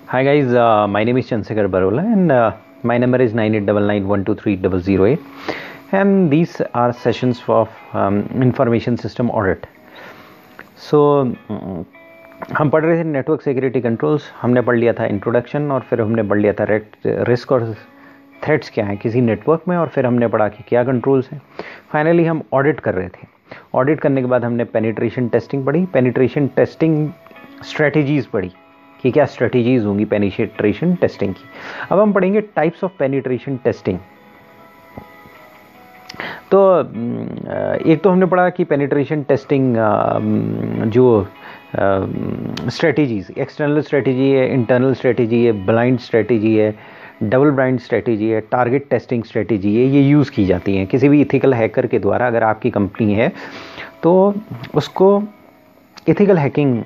Hi guys, my name is Chandrasekhar Barola and my number is 9899123008 and these are sessions of information system audit. So हम पढ़ रहे थे network security controls, हमने पढ़ लिया था इंट्रोडक्शन और फिर हमने पढ़ लिया था रिस्क और थ्रेट्स क्या हैं किसी नेटवर्क में, और फिर हमने पढ़ा कि क्या कंट्रोल्स हैं। फाइनली हम ऑडिट कर रहे थे। ऑडिट करने के बाद हमने पेनिट्रेशन टेस्टिंग पढ़ी, पेनिट्रेशन टेस्टिंग स्ट्रेटजीज़ पढ़ी कि क्या स्ट्रेटजीज़ होंगी पेनिट्रेशन टेस्टिंग की। अब हम पढ़ेंगे टाइप्स ऑफ पेनिट्रेशन टेस्टिंग। तो एक तो हमने पढ़ा कि पेनिट्रेशन टेस्टिंग जो स्ट्रेटजीज़, एक्सटर्नल स्ट्रेटजी है, इंटरनल स्ट्रेटजी है, ब्लाइंड स्ट्रेटजी है, डबल ब्लाइंड स्ट्रेटजी है, टारगेट टेस्टिंग स्ट्रेटजी है, ये यूज़ की जाती हैं किसी भी इथिकल हैकर के द्वारा। अगर आपकी कंपनी है तो उसको इथिकल हैकिंग,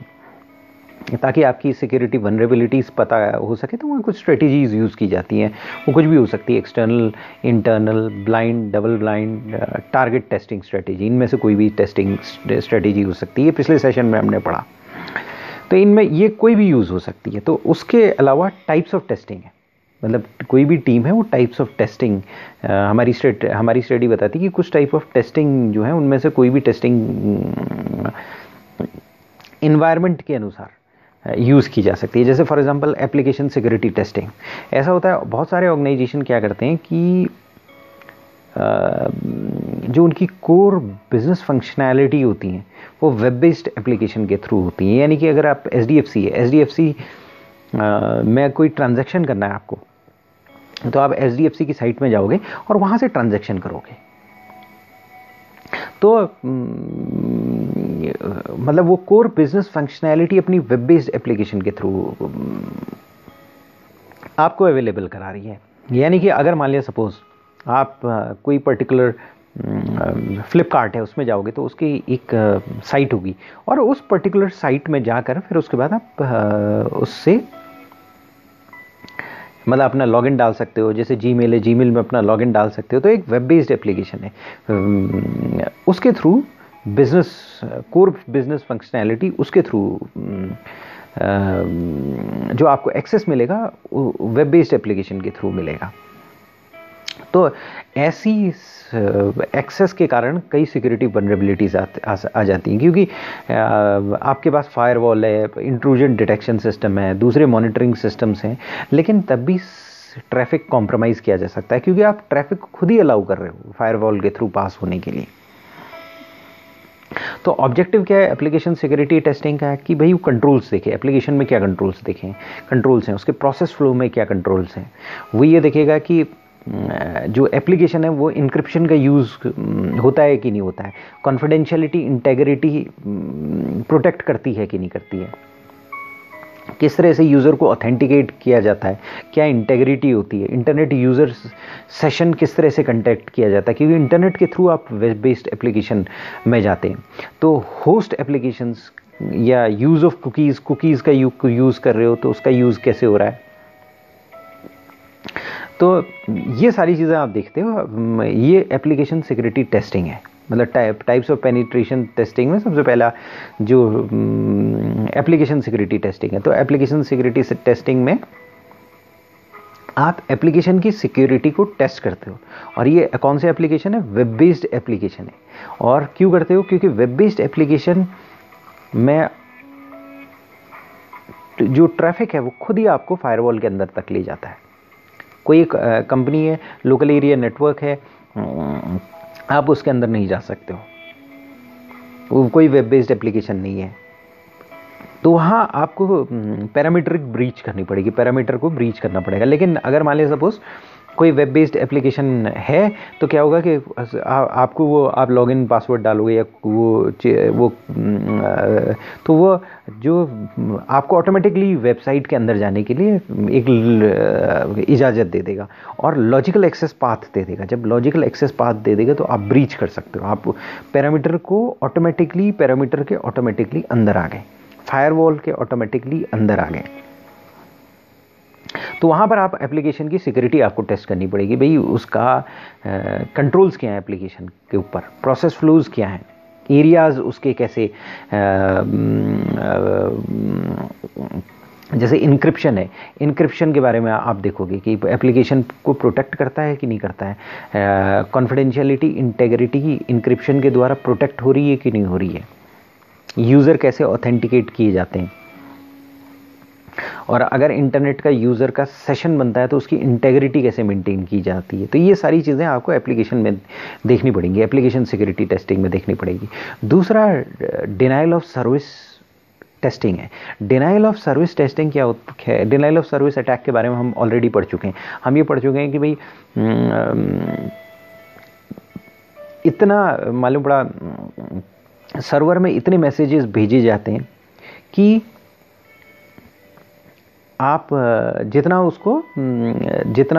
ताकि आपकी सिक्योरिटी वनरेबिलिटीज़ पता हो सके, तो वहाँ कुछ स्ट्रेटजीज़ यूज़ की जाती हैं। वो कुछ भी हो सकती है, external, internal, blind, double blind, target testing strategy, इनमें से कोई भी टेस्टिंग स्ट्रेटजी हो सकती है। पिछले सेशन में हमने पढ़ा, तो इनमें ये कोई भी यूज़ हो सकती है। तो उसके अलावा टाइप्स ऑफ टेस्टिंग है, मतलब कोई भी टीम है वो टाइप्स ऑफ टेस्टिंग, हमारी स्टडी बताती है कि कुछ टाइप ऑफ टेस्टिंग जो है उनमें से कोई भी टेस्टिंग इन्वायरमेंट के अनुसार यूज़ की जा सकती है। जैसे for example application security testing. ऐसा होता है, बहुत सारे ऑर्गेनाइजेशन क्या करते हैं कि जो उनकी कोर बिजनेस फंक्शनैलिटी होती हैं वो वेब बेस्ड एप्लीकेशन के थ्रू होती हैं। यानी कि अगर आप SDFC है, SDFC में कोई ट्रांजैक्शन करना है आपको, तो आप SDFC की साइट में जाओगे और वहाँ से ट्रांजैक्शन करोगे। तो मतलब वो कोर बिजनेस फंक्शनैलिटी अपनी वेब बेस्ड एप्लीकेशन के थ्रू आपको अवेलेबल करा रही है। यानी कि अगर मान लिया सपोज आप कोई पर्टिकुलर फ्लिपकार्ट है, उसमें जाओगे तो उसकी एक साइट होगी, और उस पर्टिकुलर साइट में जाकर फिर उसके बाद आप उससे मतलब अपना लॉगिन डाल सकते हो। जैसे जीमेल है, जीमेल में अपना लॉगिन डाल सकते हो। तो एक वेब बेस्ड एप्लीकेशन है, उसके through business, core business functionality उसके थ्रू जो आपको एक्सेस मिलेगा वेब बेस्ड एप्लीकेशन के थ्रू मिलेगा। तो ऐसी एक्सेस के कारण कई सिक्योरिटी वनरेबिलिटीज आ जाती हैं, क्योंकि आपके पास फायरवॉल है, इंट्रूजन डिटेक्शन सिस्टम है, दूसरे मॉनिटरिंग सिस्टम्स हैं, लेकिन तब भी ट्रैफिक कॉम्प्रोमाइज़ किया जा सकता है, क्योंकि आप ट्रैफिक खुद ही अलाउ कर रहे हो फायरवॉल के थ्रू पास होने के लिए। तो ऑब्जेक्टिव क्या है एप्लीकेशन सिक्योरिटी टेस्टिंग का? है कि भाई वो कंट्रोल्स देखें, एप्लीकेशन में क्या कंट्रोल्स देखें, कंट्रोल्स हैं, उसके प्रोसेस फ्लो में क्या कंट्रोल्स हैं। वो ये देखेगा कि जो एप्लीकेशन है वो इंक्रिप्शन का यूज़ होता है कि नहीं होता है, कॉन्फिडेंशियलिटी, इंटेग्रिटी प्रोटेक्ट करती है कि नहीं करती है, किस तरह से यूज़र को ऑथेंटिकेट किया जाता है, क्या इंटेग्रिटी होती है, इंटरनेट यूज़र सेशन किस तरह से कंटेक्ट किया जाता है, क्योंकि इंटरनेट के थ्रू आप वेब बेस्ड एप्लीकेशन में जाते हैं। तो होस्ट एप्लीकेशंस या यूज़ ऑफ कुकीज़ का यूज़ कर रहे हो तो उसका यूज़ कैसे हो रहा है। तो ये सारी चीज़ें आप देखते हो, ये एप्लीकेशन सिक्योरिटी टेस्टिंग है। मतलब टाइप्स ऑफ पेनिट्रेशन टेस्टिंग में सबसे पहला जो एप्लीकेशन सिक्योरिटी टेस्टिंग है। तो एप्लीकेशन सिक्योरिटी टेस्टिंग में आप एप्लीकेशन की सिक्योरिटी को टेस्ट करते हो, और ये कौन से एप्लीकेशन है? वेब बेस्ड एप्लीकेशन है। और क्यों करते हो? क्योंकि वेब बेस्ड एप्लीकेशन में जो ट्रैफिक है वो खुद ही आपको फायरवॉल के अंदर तक ले जाता है। कोई एक कंपनी है, लोकल एरिया नेटवर्क है, आप उसके अंदर नहीं जा सकते हो, वो कोई वेब बेस्ड एप्लीकेशन नहीं है, तो वहाँ आपको पैरामीटरिक ब्रीच करनी पड़ेगी, पैरामीटर को ब्रीच करना पड़ेगा। लेकिन अगर मान लिया सपोज कोई वेब बेस्ड एप्लीकेशन है, तो क्या होगा कि आपको वो आप लॉगिन पासवर्ड डालोगे या तो वो जो आपको ऑटोमेटिकली वेबसाइट के अंदर जाने के लिए एक इजाज़त दे देगा और लॉजिकल एक्सेस पाथ दे देगा। जब लॉजिकल एक्सेस पाथ दे देगा तो आप ब्रीच कर सकते हो, आप पैरामीटर के ऑटोमेटिकली अंदर आ गए, फायरवॉल के ऑटोमेटिकली अंदर आ गए। तो वहाँ पर आप एप्लीकेशन की सिक्योरिटी आपको टेस्ट करनी पड़ेगी। भाई उसका कंट्रोल्स क्या है, एप्लीकेशन के ऊपर प्रोसेस फ्लोज क्या हैं, एरियाज़ उसके कैसे जैसे इंक्रिप्शन है, इंक्रिप्शन के बारे में आप देखोगे कि एप्लीकेशन को प्रोटेक्ट करता है कि नहीं करता है, कॉन्फिडेंशियलिटी इंटेग्रिटी इंक्रिप्शन के द्वारा प्रोटेक्ट हो रही है कि नहीं हो रही है, यूज़र कैसे ऑथेंटिकेट किए जाते हैं, और अगर इंटरनेट का यूज़र का सेशन बनता है तो उसकी इंटेग्रिटी कैसे मेंटेन की जाती है। तो ये सारी चीज़ें आपको एप्लीकेशन में देखनी पड़ेंगी, एप्लीकेशन सिक्योरिटी टेस्टिंग में देखनी पड़ेगी। दूसरा डिनाइल ऑफ सर्विस टेस्टिंग है। डिनाइल ऑफ सर्विस टेस्टिंग क्या है? डिनाइल ऑफ सर्विस अटैक के बारे में हम ऑलरेडी पढ़ चुके हैं। हम ये पढ़ चुके हैं कि भाई इतना मालूम पड़ा, सर्वर में इतने मैसेजेस भेजे जाते हैं कि आप जितना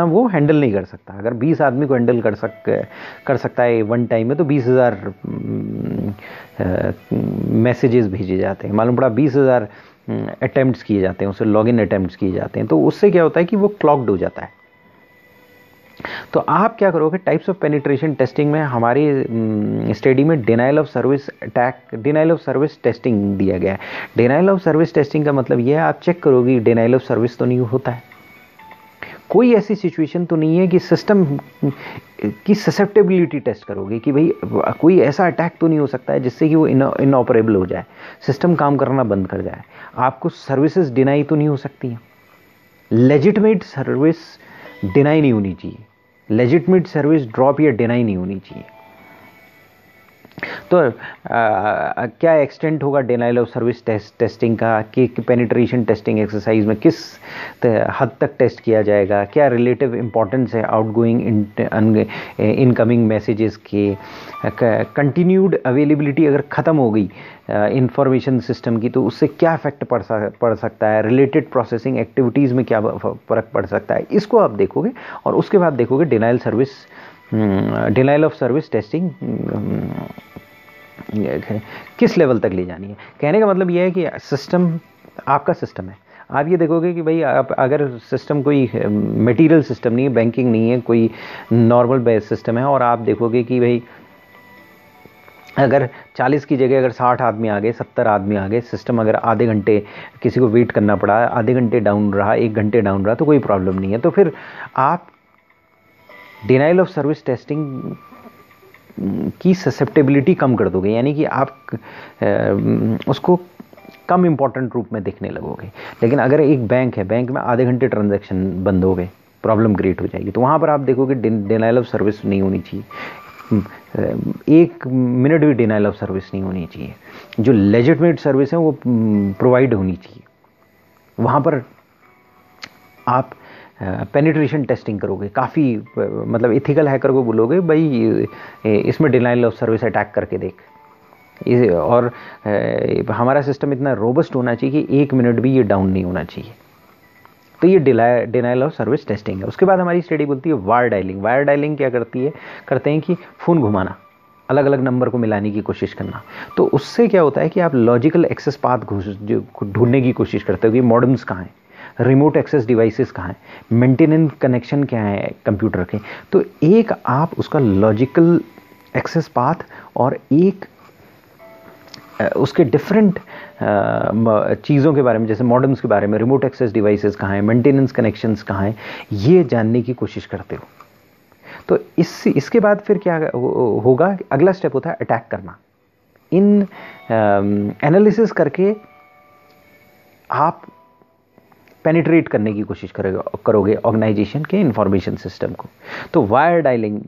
वो हैंडल नहीं कर सकता। अगर 20 आदमी को हैंडल कर सकता है वन टाइम में, तो 20,000 मैसेजेस भेजे जाते हैं। मालूम पड़ा 20,000 अटेम्प्ट्स किए जाते हैं, उससे लॉगिन अटेम्प्ट्स किए जाते हैं। तो उससे क्या होता है कि वो क्लॉक्ड हो जाता है। तो आप क्या करोगे, टाइप्स ऑफ पेनिट्रेशन टेस्टिंग में हमारी स्टडी में denial of service attack, denial of service testing दिया गया है। डिनाइल ऑफ सर्विस टेस्टिंग का मतलब यह है, आप चेक करोगे डिनाइल ऑफ सर्विस तो नहीं होता है, कोई ऐसी सिचुएशन तो नहीं है कि सिस्टम की ससेप्टेबिलिटी टेस्ट करोगे कि भाई कोई ऐसा अटैक तो नहीं हो सकता है जिससे कि वो इनऑपरेबल हो जाए, सिस्टम काम करना बंद कर जाए। आपको सर्विसेज डिनाई तो नहीं हो सकती हैं, लेजिटिमेट सर्विस डिनाई नहीं होनी चाहिए, लेजिटिमेट सर्विस ड्रॉप या डिनाई नहीं होनी चाहिए। तो क्या एक्सटेंट होगा डिनाइल ऑफ सर्विस टेस्टिंग का, कि पेनिट्रेशन टेस्टिंग एक्सरसाइज में किस हद तक टेस्ट किया जाएगा, क्या रिलेटिव इंपॉर्टेंस है आउटगोइंग इनकमिंग मैसेजेस के, कंटिन्यूड अवेलेबिलिटी अगर ख़त्म हो गई इंफॉर्मेशन सिस्टम की तो उससे क्या इफेक्ट पड़ सकता है, रिलेटेड प्रोसेसिंग एक्टिविटीज़ में क्या फ़र्क पड़ सकता है, इसको आप देखोगे। और उसके बाद देखोगे डिनाइल ऑफ सर्विस टेस्टिंग किस लेवल तक ले जानी है। कहने का मतलब यह है कि सिस्टम आपका सिस्टम है, आप ये देखोगे कि भाई आप अगर सिस्टम कोई मटेरियल सिस्टम नहीं है, बैंकिंग नहीं है, कोई नॉर्मल बेस सिस्टम है, और आप देखोगे कि भाई अगर 40 की जगह अगर 60 आदमी आ गए, 70 आदमी आ गए, सिस्टम अगर आधे घंटे किसी को वेट करना पड़ा, आधे घंटे डाउन रहा, 1 घंटे डाउन रहा, तो कोई प्रॉब्लम नहीं है। तो फिर आप डिनाइल ऑफ सर्विस टेस्टिंग की ससेप्टेबिलिटी कम कर दोगे, यानी कि आप उसको कम इंपॉर्टेंट रूप में देखने लगोगे। लेकिन अगर एक बैंक है, बैंक में आधे घंटे ट्रांजैक्शन बंद हो गए, प्रॉब्लम क्रिएट हो जाएगी, तो वहाँ पर आप देखोगे डिनाइल ऑफ सर्विस नहीं होनी चाहिए, 1 मिनट भी डिनाइल ऑफ सर्विस नहीं होनी चाहिए। जो लेजिटिमेट सर्विस है वो प्रोवाइड होनी चाहिए। वहाँ पर आप पेनिट्रेशन टेस्टिंग करोगे, काफ़ी मतलब इथिकल हैकर को बोलोगे भाई इसमें डिनाइल ऑफ सर्विस अटैक करके देख, और हमारा सिस्टम इतना रोबस्ट होना चाहिए कि 1 मिनट भी ये डाउन नहीं होना चाहिए। तो ये डिनाइल ऑफ सर्विस टेस्टिंग है। उसके बाद हमारी स्टडी बोलती है वायर डायलिंग। वायर डायलिंग क्या करते हैं कि फ़ोन घुमाना, अलग अलग नंबर को मिलाने की कोशिश करना। तो उससे क्या होता है कि आप लॉजिकल एक्सेस पाथ ढूंढने की कोशिश करते हो कि मॉडेम्स कहाँ हैं, रिमोट एक्सेस डिवाइसेस कहाँ हैं, मेंटेनेंस कनेक्शन क्या है कंप्यूटर के। तो एक आप उसका लॉजिकल एक्सेस पाथ और एक उसके डिफरेंट चीज़ों के बारे में, जैसे मॉडेम्स के बारे में, रिमोट एक्सेस डिवाइसेस कहाँ हैं, मेंटेनेंस कनेक्शंस कहाँ हैं, ये जानने की कोशिश करते हो। तो इसके बाद फिर क्या होगा, अगला स्टेप होता है अटैक करना। इन एनालिसिस करके आप पेनिट्रेट करने की कोशिश करोगे ऑर्गेनाइजेशन के इंफॉर्मेशन सिस्टम को। तो वायर डायलिंग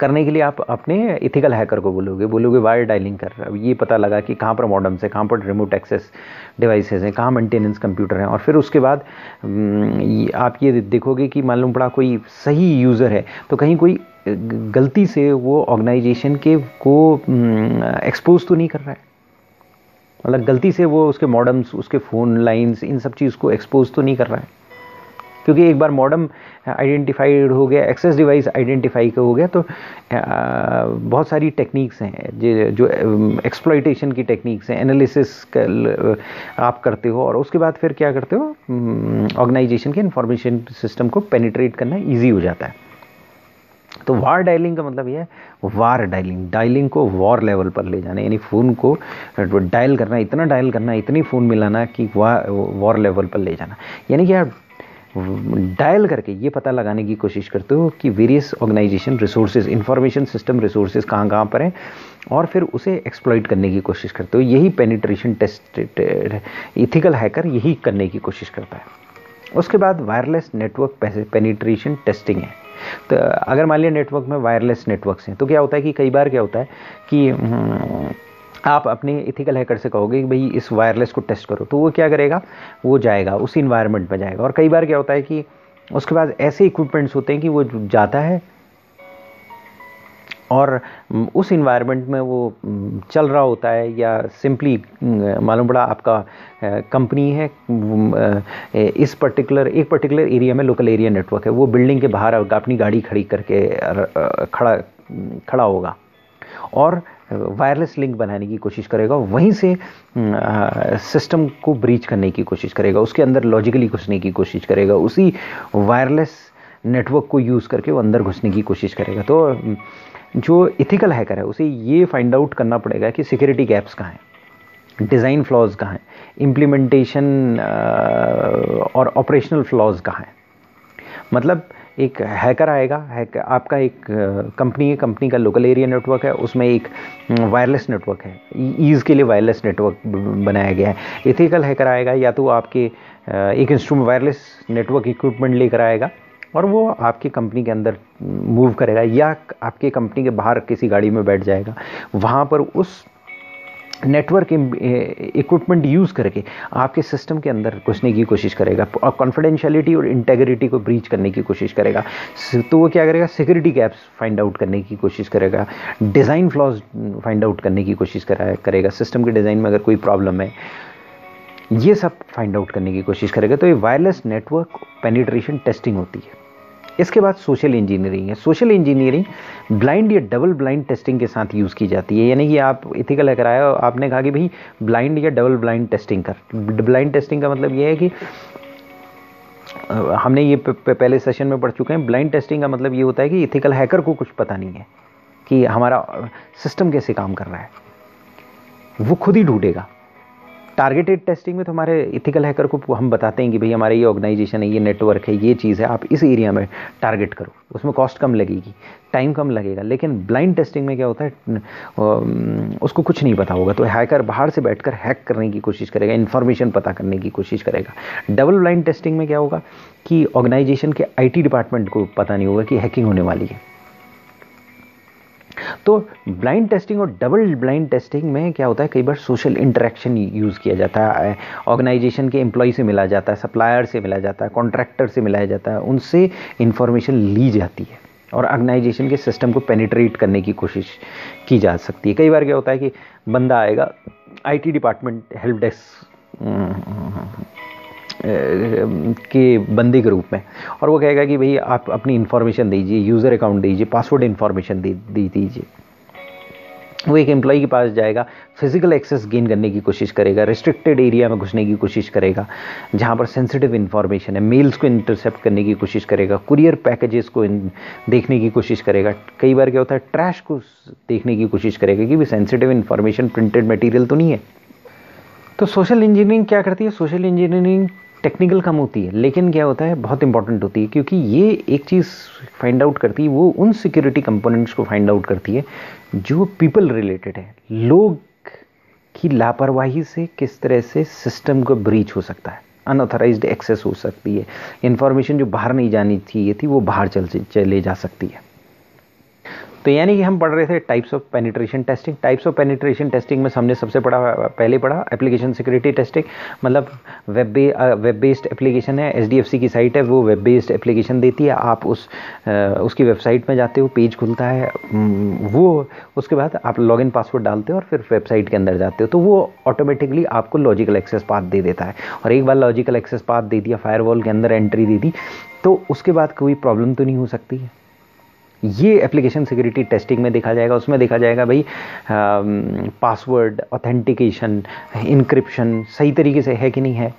करने के लिए आप अपने इथिकल हैकर को बोलोगे वायर डायलिंग कर। अब ये पता लगा कि कहाँ पर मॉडेम्स है, कहाँ पर रिमोट एक्सेस डिवाइसेस हैं, कहाँ मेंटेनेंस कंप्यूटर हैं। और फिर उसके बाद आप ये देखोगे कि मालूम पड़ा कोई सही यूज़र है, तो कहीं कोई गलती से वो ऑर्गेनाइजेशन के को एक्सपोज तो नहीं कर रहा है, मतलब गलती से वो उसके मॉडेम्स, उसके फ़ोन लाइंस, इन सब चीज़ को एक्सपोज तो नहीं कर रहा है। क्योंकि एक बार मॉडेम आइडेंटिफाइड हो गया, एक्सेस डिवाइस आइडेंटिफाई हो गया, तो बहुत सारी टेक्निक्स हैं जो एक्सप्लॉइटेशन की टेक्निक्स हैं, एनालिसिस आप करते हो, और उसके बाद फिर क्या करते हो, ऑर्गेनाइजेशन के इंफॉर्मेशन सिस्टम को पेनिट्रेट करना ईजी हो जाता है। तो वार डायलिंग का मतलब ये है, वार डायलिंग को वॉर लेवल पर ले जाना, यानी फ़ोन को डायल करना, इतना डायल करना, इतनी फ़ोन मिलाना कि वॉर लेवल पर ले जाना। यानी कि आप डायल करके ये पता लगाने की कोशिश करते हो कि various organization resources, information system resources कहाँ कहाँ पर हैं, और फिर उसे एक्सप्लॉइट करने की कोशिश करते हो। यही पेनिट्रेशन टेस्ट, इथिकल हैकर यही करने की कोशिश करता है। उसके बाद वायरलेस नेटवर्क पेनिट्रेशन टेस्टिंग है। तो अगर मान लिया नेटवर्क में वायरलेस नेटवर्क्स हैं, तो क्या होता है कि कई बार क्या होता है कि आप अपने इथिकल हैकर से कहोगे कि भाई इस वायरलेस को टेस्ट करो, तो वो क्या करेगा, वो जाएगा उस इन्वायरमेंट में जाएगा। और कई बार क्या होता है कि उसके बाद ऐसे इक्विपमेंट्स होते हैं कि वो जाता है और उस इन्वायरमेंट में वो चल रहा होता है, या सिंपली मालूम पड़ा आपका कंपनी है एक पर्टिकुलर एरिया में लोकल एरिया नेटवर्क है, वो बिल्डिंग के बाहर अपनी गाड़ी खड़ी करके खड़ा होगा और वायरलेस लिंक बनाने की कोशिश करेगा, वहीं से सिस्टम को ब्रीच करने की कोशिश करेगा, उसके अंदर लॉजिकली घुसने की कोशिश करेगा, उसी वायरलेस नेटवर्क को यूज़ करके वो अंदर घुसने की कोशिश करेगा। तो जो इथिकल हैकर है उसे ये फाइंड आउट करना पड़ेगा कि सिक्योरिटी गैप्स कहाँ हैं, डिज़ाइन फ्लॉज कहाँ हैं, इम्प्लीमेंटेशन और ऑपरेशनल फ्लॉज कहाँ हैं। मतलब एक हैकर आएगा, आपका एक कंपनी है, कंपनी का लोकल एरिया नेटवर्क है, उसमें एक वायरलेस नेटवर्क है, ईज़ के लिए वायरलेस नेटवर्क बनाया गया है। इथिकल हैकर आएगा, या तो आपके एक इंस्ट्रूमेंट वायरलेस नेटवर्क इक्विपमेंट लेकर आएगा और वो आपकी कंपनी के अंदर मूव करेगा, या आपके कंपनी के बाहर किसी गाड़ी में बैठ जाएगा, वहाँ पर उस नेटवर्क इक्विपमेंट यूज़ करके आपके सिस्टम के अंदर घुसने की कोशिश करेगा और कॉन्फिडेंशियलिटी और इंटेग्रिटी को ब्रीच करने की कोशिश करेगा। तो वो क्या करेगा, सिक्योरिटी गैप्स फाइंड आउट करने की कोशिश करेगा, डिज़ाइन फ्लॉज फाइंड आउट करने की कोशिश करेगा, सिस्टम के डिज़ाइन में अगर कोई प्रॉब्लम है, ये सब फाइंड आउट करने की कोशिश करेगा। तो ये वायरलेस नेटवर्क पेनिट्रेशन टेस्टिंग होती है। इसके बाद सोशल इंजीनियरिंग है। सोशल इंजीनियरिंग ब्लाइंड या डबल ब्लाइंड टेस्टिंग के साथ यूज़ की जाती है। यानी कि आप इथिकल हैकर आया, आपने कहा कि भाई ब्लाइंड या डबल ब्लाइंड टेस्टिंग कर। ब्लाइंड टेस्टिंग का मतलब ये है कि हमने ये पहले सेशन में पढ़ चुके हैं। ब्लाइंड टेस्टिंग का मतलब ये होता है कि इथिकल हैकर को कुछ पता नहीं है कि हमारा सिस्टम कैसे काम कर रहा है, वो खुद ही ढूंढेगा। टारगेटेड टेस्टिंग में तो हमारे इथिकल हैकर को हम बताते हैं कि भाई हमारे ये ऑर्गेनाइजेशन है, ये नेटवर्क है, ये चीज़ है, आप इस एरिया में टारगेट करो, उसमें कॉस्ट कम लगेगी, टाइम कम लगेगा। लेकिन ब्लाइंड टेस्टिंग में क्या होता है, उसको कुछ नहीं पता होगा, तो हैकर बाहर से बैठकर हैक करने की कोशिश करेगा, इन्फॉर्मेशन पता करने की कोशिश करेगा। डबल ब्लाइंड टेस्टिंग में क्या होगा कि ऑर्गेनाइजेशन के IT डिपार्टमेंट को पता नहीं होगा कि हैकिंग होने वाली है। तो ब्लाइंड टेस्टिंग और डबल ब्लाइंड टेस्टिंग में क्या होता है, कई बार सोशल इंटरेक्शन यूज़ किया जाता है। ऑर्गेनाइजेशन के एम्प्लॉय से मिला जाता है, सप्लायर से मिला जाता है, कॉन्ट्रैक्टर से मिलाया जाता है, उनसे इंफॉर्मेशन ली जाती है और ऑर्गेनाइजेशन के सिस्टम को पेनिट्रेट करने की कोशिश की जा सकती है। कई बार क्या होता है कि बंदा आएगा IT डिपार्टमेंट हेल्प डेस्क के बंदे के रूप में, और वो कहेगा कि भाई आप अपनी इन्फॉर्मेशन दीजिए, यूज़र अकाउंट दीजिए, पासवर्ड इन्फॉर्मेशन दीजिए। वो एक एम्प्लॉय के पास जाएगा, फिजिकल एक्सेस गेन करने की कोशिश करेगा, रिस्ट्रिक्टेड एरिया में घुसने की कोशिश करेगा जहाँ पर सेंसिटिव इन्फॉर्मेशन है, मेल्स को इंटरसेप्ट करने की कोशिश करेगा, कुरियर पैकेजेस को देखने की कोशिश करेगा। कई बार क्या होता है, ट्रैश को देखने की कोशिश करेगा कि भाई सेंसिटिव इन्फॉर्मेशन, प्रिंटेड मटीरियल तो नहीं है। तो सोशल इंजीनियरिंग क्या करती है, सोशल इंजीनियरिंग टेक्निकल कम होती है, लेकिन क्या होता है, बहुत इंपॉर्टेंट होती है, क्योंकि ये एक चीज़ फाइंड आउट करती है, वो उन सिक्योरिटी कंपोनेंट्स को फाइंड आउट करती है जो पीपल रिलेटेड है। लोग की लापरवाही से किस तरह से सिस्टम को ब्रीच हो सकता है, अनऑथराइज्ड एक्सेस हो सकती है, इंफॉर्मेशन जो बाहर नहीं जानी चाहिए थी वो बाहर चले जा सकती है। तो यानी कि हम पढ़ रहे थे types of penetration testing. Types of penetration testing में हमने सबसे पहले पढ़ा एप्लीकेशन सिक्योरिटी टेस्टिंग, मतलब वेब बेस्ड एप्लीकेशन है, SDFC की साइट है, वो वेब बेस्ड एप्लीकेशन देती है। आप उसकी वेबसाइट में जाते हो, पेज खुलता है, वो उसके बाद आप लॉगिन पासवर्ड डालते हो और फिर वेबसाइट के अंदर जाते हो, तो वो ऑटोमेटिकली आपको लॉजिकल एक्सेस पाथ दे देता है। और एक बार लॉजिकल एक्सेस पाथ दे दिया, फायरवॉल के अंदर एंट्री दे दी, तो उसके बाद कोई प्रॉब्लम तो नहीं हो सकती है। ये एप्लीकेशन सिक्योरिटी टेस्टिंग में देखा जाएगा। उसमें देखा जाएगा भाई पासवर्ड, ऑथेंटिकेशन, इंक्रिप्शन सही तरीके से है कि नहीं है,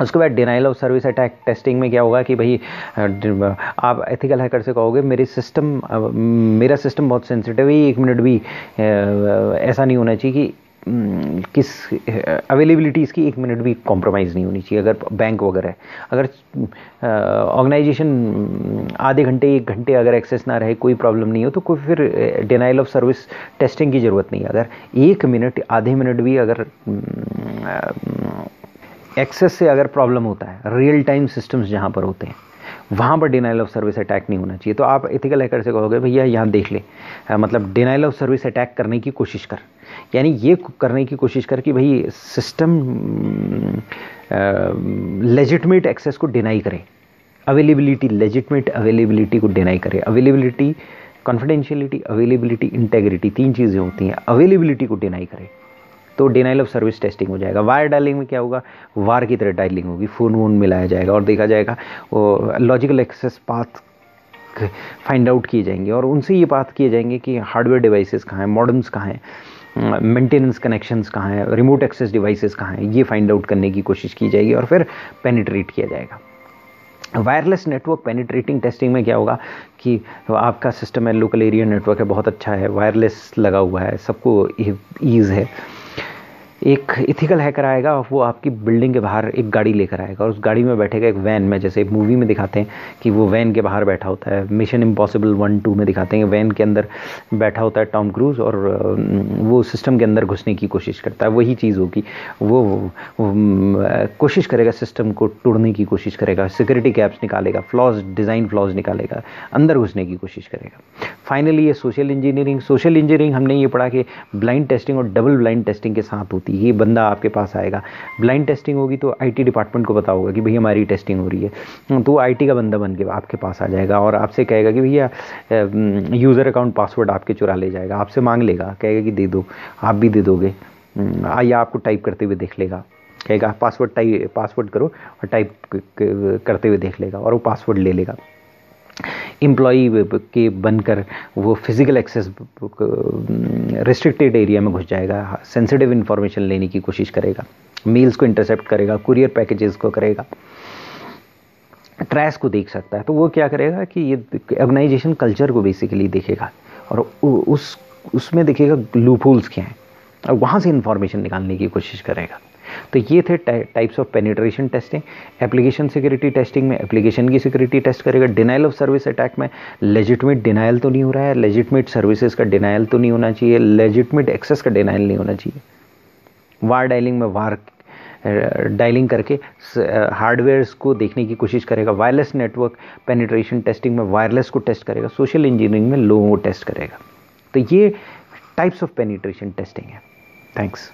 उसके बाद denial of service attack testing में क्या होगा कि भाई आप एथिकल हैकर से कहोगे मेरा सिस्टम बहुत सेंसिटिव है, 1 मिनट भी ऐसा नहीं होना चाहिए कि किस अवेलेबिलिटी इसकी 1 मिनट भी कॉम्प्रोमाइज़ नहीं होनी चाहिए। अगर बैंक वगैरह है, अगर ऑर्गेनाइजेशन आधे घंटे 1 घंटे अगर एक्सेस ना रहे, कोई प्रॉब्लम नहीं हो, तो कोई फिर डिनाइल ऑफ सर्विस टेस्टिंग की ज़रूरत नहीं है। अगर 1 मिनट आधे मिनट भी अगर एक्सेस से अगर प्रॉब्लम होता है, रियल टाइम सिस्टम्स जहाँ पर होते हैं, वहाँ पर डिनाइल ऑफ सर्विस अटैक नहीं होना चाहिए। तो आप एथिकल हैकर से कहोगे भैया यहाँ देख ले, मतलब डिनाइल ऑफ सर्विस अटैक करने की कोशिश कर, यानी ये करने की कोशिश कर कि भाई सिस्टम लेजिटमेट एक्सेस को डिनाई करे, लेजिटमेट अवेलेबिलिटी को डिनाई करे। अवेलेबिलिटी, कॉन्फिडेंशियलिटी, अवेलेबिलिटी, इंटेग्रिटी, 3 चीज़ें होती हैं। अवेलेबिलिटी को डिनाई करे तो डिनाइल ऑफ सर्विस टेस्टिंग हो जाएगा। वायर डायलिंग में क्या होगा, वार की तरह डायलिंग होगी, फ़ोन वोन मिलाया जाएगा और देखा जाएगा वो logical access path find out किए जाएंगे और उनसे ये बात किए जाएंगे कि हार्डवेयर डिवाइसेस कहाँ हैं, मॉडेम्स कहाँ हैं, मेंटेनेंस कनेक्शंस कहाँ हैं, रिमोट एक्सेस डिवाइसेस कहाँ हैं, ये फाइंड आउट करने की कोशिश की जाएगी और फिर पेनिट्रेट किया जाएगा। वायरलेस नेटवर्क पेनिट्रेटिंग टेस्टिंग में क्या होगा कि आपका सिस्टम है, लोकल एरिया नेटवर्क है, बहुत अच्छा है, वायरलेस लगा हुआ है, सबको ईज़ है। एक इथिकल हैकर आएगा, वो आपकी बिल्डिंग के बाहर एक गाड़ी लेकर आएगा और उस गाड़ी में बैठेगा एक वैन में, जैसे मूवी में दिखाते हैं कि वो वैन के बाहर बैठा होता है, मिशन इम्पॉसिबल 1-2 में दिखाते हैं वैन के अंदर बैठा होता है टॉम क्रूज और वो सिस्टम के अंदर घुसने की कोशिश करता है। वही चीज़ होगी, वो कोशिश करेगा, सिस्टम को तोड़ने की कोशिश करेगा, सिक्योरिटी गैप्स निकालेगा, डिज़ाइन फ्लॉज निकालेगा, अंदर घुसने की कोशिश करेगा। फाइनली ये सोशल इंजीनियरिंग हमने ये पढ़ा कि ब्लाइंड टेस्टिंग और डबल ब्लाइंड टेस्टिंग के साथ होती है। ये बंदा आपके पास आएगा, ब्लाइंड टेस्टिंग होगी तो आईटी डिपार्टमेंट को पता होगा कि भैया हमारी टेस्टिंग हो रही है, तो आईटी का बंदा बन के आपके पास आ जाएगा और आपसे कहेगा कि भैया यूज़र अकाउंट पासवर्ड आपके चुरा ले जाएगा, आपसे मांग लेगा, कहेगा कि दे दो, आप भी दे दोगे, या आपको टाइप करते हुए देख लेगा, कहेगा पासवर्ड करो और टाइप करते हुए देख लेगा और वो पासवर्ड ले लेगा। एम्प्लॉई के बनकर वो फिजिकल एक्सेस रिस्ट्रिक्टेड एरिया में घुस जाएगा, सेंसिटिव इन्फॉर्मेशन लेने की कोशिश करेगा, मेल्स को इंटरसेप्ट करेगा, कुरियर पैकेजेस को करेगा, ट्रैश को देख सकता है। तो वो क्या करेगा कि ये ऑर्गेनाइजेशन कल्चर को बेसिकली देखेगा और उसमें देखेगा लूपहोल्स क्या हैं और वहाँ से इंफॉर्मेशन निकालने की कोशिश करेगा। तो ये थे types of penetration testing. Application security testing में एप्लीकेशन की सिक्योरिटी टेस्ट करेगा। डिनाइल ऑफ सर्विस अटैक में लेजिटमेट डिनाइल तो नहीं हो रहा है, लेजिटमेट सर्विसेज का डिनाइल तो नहीं होना चाहिए, लेजिटमेट एक्सेस का डिनाइल नहीं होना चाहिए। वार डायलिंग में वार डायलिंग करके हार्डवेयर्स को देखने की कोशिश करेगा। वायरलेस नेटवर्क पेनिट्रेशन टेस्टिंग में वायरलेस को टेस्ट करेगा। सोशल इंजीनियरिंग में लोगों को टेस्ट करेगा। तो ये टाइप्स ऑफ पेनिट्रेशन टेस्टिंग है। थैंक्स।